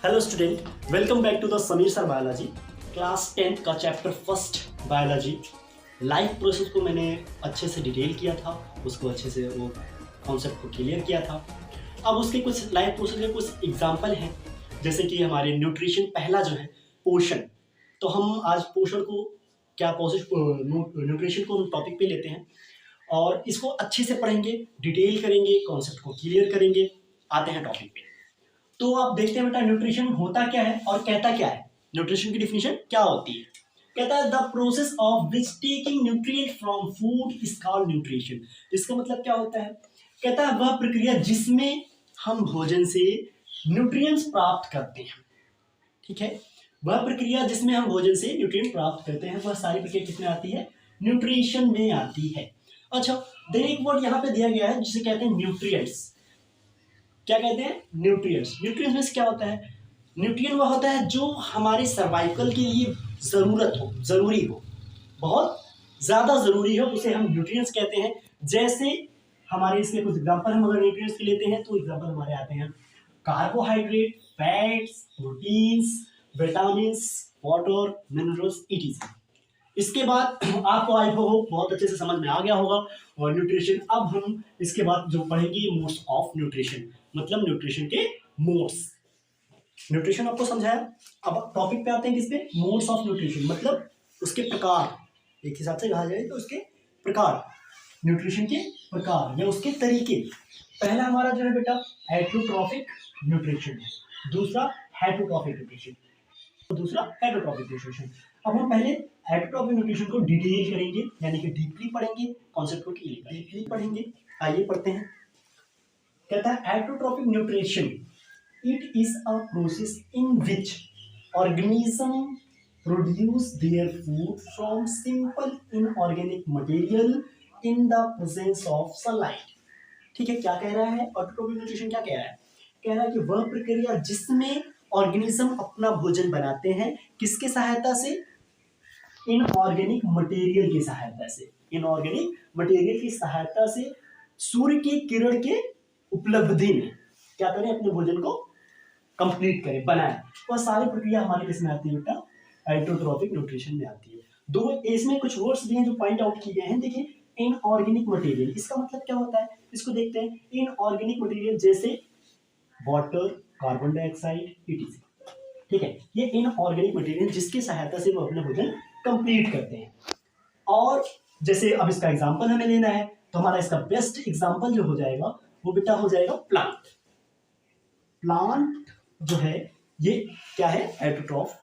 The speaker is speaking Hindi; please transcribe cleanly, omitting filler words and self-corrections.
Hello student, welcome back to the Sameer sir biology class 10th का chapter first biology. Life process को मैंने अच्छे से डिटेल किया था, उसको अच्छे से वो कॉन्सेप्ट को क्लियर किया था। अब उसके कुछ लाइफ प्रोसेस के कुछ एग्जांपल हैं, जैसे कि हमारे न्यूट्रिशन, पहला जो है पोषण। तो हम आज पोषण को क्या न्यूट्रिशन को हम टॉपिक पे लेते हैं और इसको अच्छे से पढ़ेंगे, डिटेल करेंगे, कॉन्सेप्ट को क्लियर करेंगे। आते हैं टॉपिक पे। तो आप देखते हैं बेटा, न्यूट्रिशन होता क्या है और कहता क्या है। न्यूट्रिशन की डिफिनेशन क्या होती है? कहता है the process of which taking nutrient from food is called nutrition. इसका मतलब क्या होता है? कहता है वह प्रक्रिया जिसमें हम भोजन से न्यूट्रिएंट्स प्राप्त करते हैं। ठीक है, वह प्रक्रिया जिसमें हम भोजन से न्यूट्रिएंट प्राप्त करते हैं, वह सारी प्रक्रिया किसमें आती है? न्यूट्रिशन में आती है। अच्छा, देन एक वर्ड यहाँ पे दिया गया है जिसे कहते हैं न्यूट्रिएंट्स। क्या कहते हैं? न्यूट्रिएंट्स। न्यूट्रिएंट्स में क्या होता है? न्यूट्रिएंट वह होता है जो हमारे सर्वाइवल के लिए जरूरी हो, बहुत ज़्यादा ज़रूरी हो, उसे हम न्यूट्रिएंट्स कहते हैं। जैसे हमारे इसके कुछ एग्जांपल हम अगर न्यूट्रिएंट्स के लेते हैं तो एग्जांपल हमारे आते हैं carbohydrate, fats, proteins, vitamins, water, minerals, etc। इसके बाद आपको आई हो बहुत अच्छे से समझ में आ गया होगा और न्यूट्रिशन। अब हम इसके बाद जो पढ़ेंगे मोड्स ऑफ न्यूट्रिशन, मतलब न्यूट्रिशन के मोड्स। न्यूट्रिशन आपको समझाया, अब टॉपिक पे आते हैं किस पे? मोड्स ऑफ न्यूट्रिशन, मतलब उसके प्रकार। एक हिसाब से कहा जाए तो उसके प्रकार, न्यूट्रिशन के प्रकार या उसके तरीके। पहला हमारा जो है बेटा हेटरोट्रॉफिक न्यूट्रिशन है, दूसरा हेटरोट्रॉफिक न्यूट्रिशन, दूसरा हेटरोट्रॉफिक न्यूट्रिशन। अब हम पहले हेटरोट्रॉफिक न्यूट्रिशन को डिटेल करेंगे, यानी कि डीपली पढ़ेंगे, कॉन्सेप्ट को डीपली पढ़ेंगे। आइए पढ़ते हैं। कहता है heterotrophic nutrition it is a process in which organism produce their food from simple inorganic material in the presence of sunlight. ठीक है, क्या कह रहा है हेटरोट्रॉफिक न्यूट्रिशन? क्या कह रहा है? कह रहा है कि वह प्रक्रिया जिसमें ऑर्गेनिज्म अपना भोजन बनाते हैं, किसके सहायता से? इनऑर्गेनिक मटेरियल की सहायता से। इनऑर्गेनिक मटेरियल की सहायता से सूर्य की किरण के उपलब्धि में क्या करें? अपने भोजन को कंप्लीट करें, बनाएं। वह सारी प्रक्रिया हमारे किसमें आती है बेटा? हेटरोट्रॉफिक न्यूट्रिशन में आती है। दो इसमें कुछ वर्ड्स भी हैं जो पॉइंट आउट किए गए हैं। देखिए, इनऑर्गेनिक मटेरियल, इसका मतलब क्या होता है? इसको देखते हैं। इनऑर्गेनिक मटेरियल जैसे वाटर, कार्बन डाइऑक्साइड, etc। ठीक है, ये इनऑर्गेनिक मटेरियल जिसकी सहायता से वो अपना भोजन कंप्लीट करते हैं। और जैसे अब इसका एग्जांपल हमें लेना है, तो हमारा इसका बेस्ट एग्जांपल जो हो जाएगा वो बेटा हो जाएगा प्लांट। प्लांट जो है ये क्या है? हेटरोट्रॉफ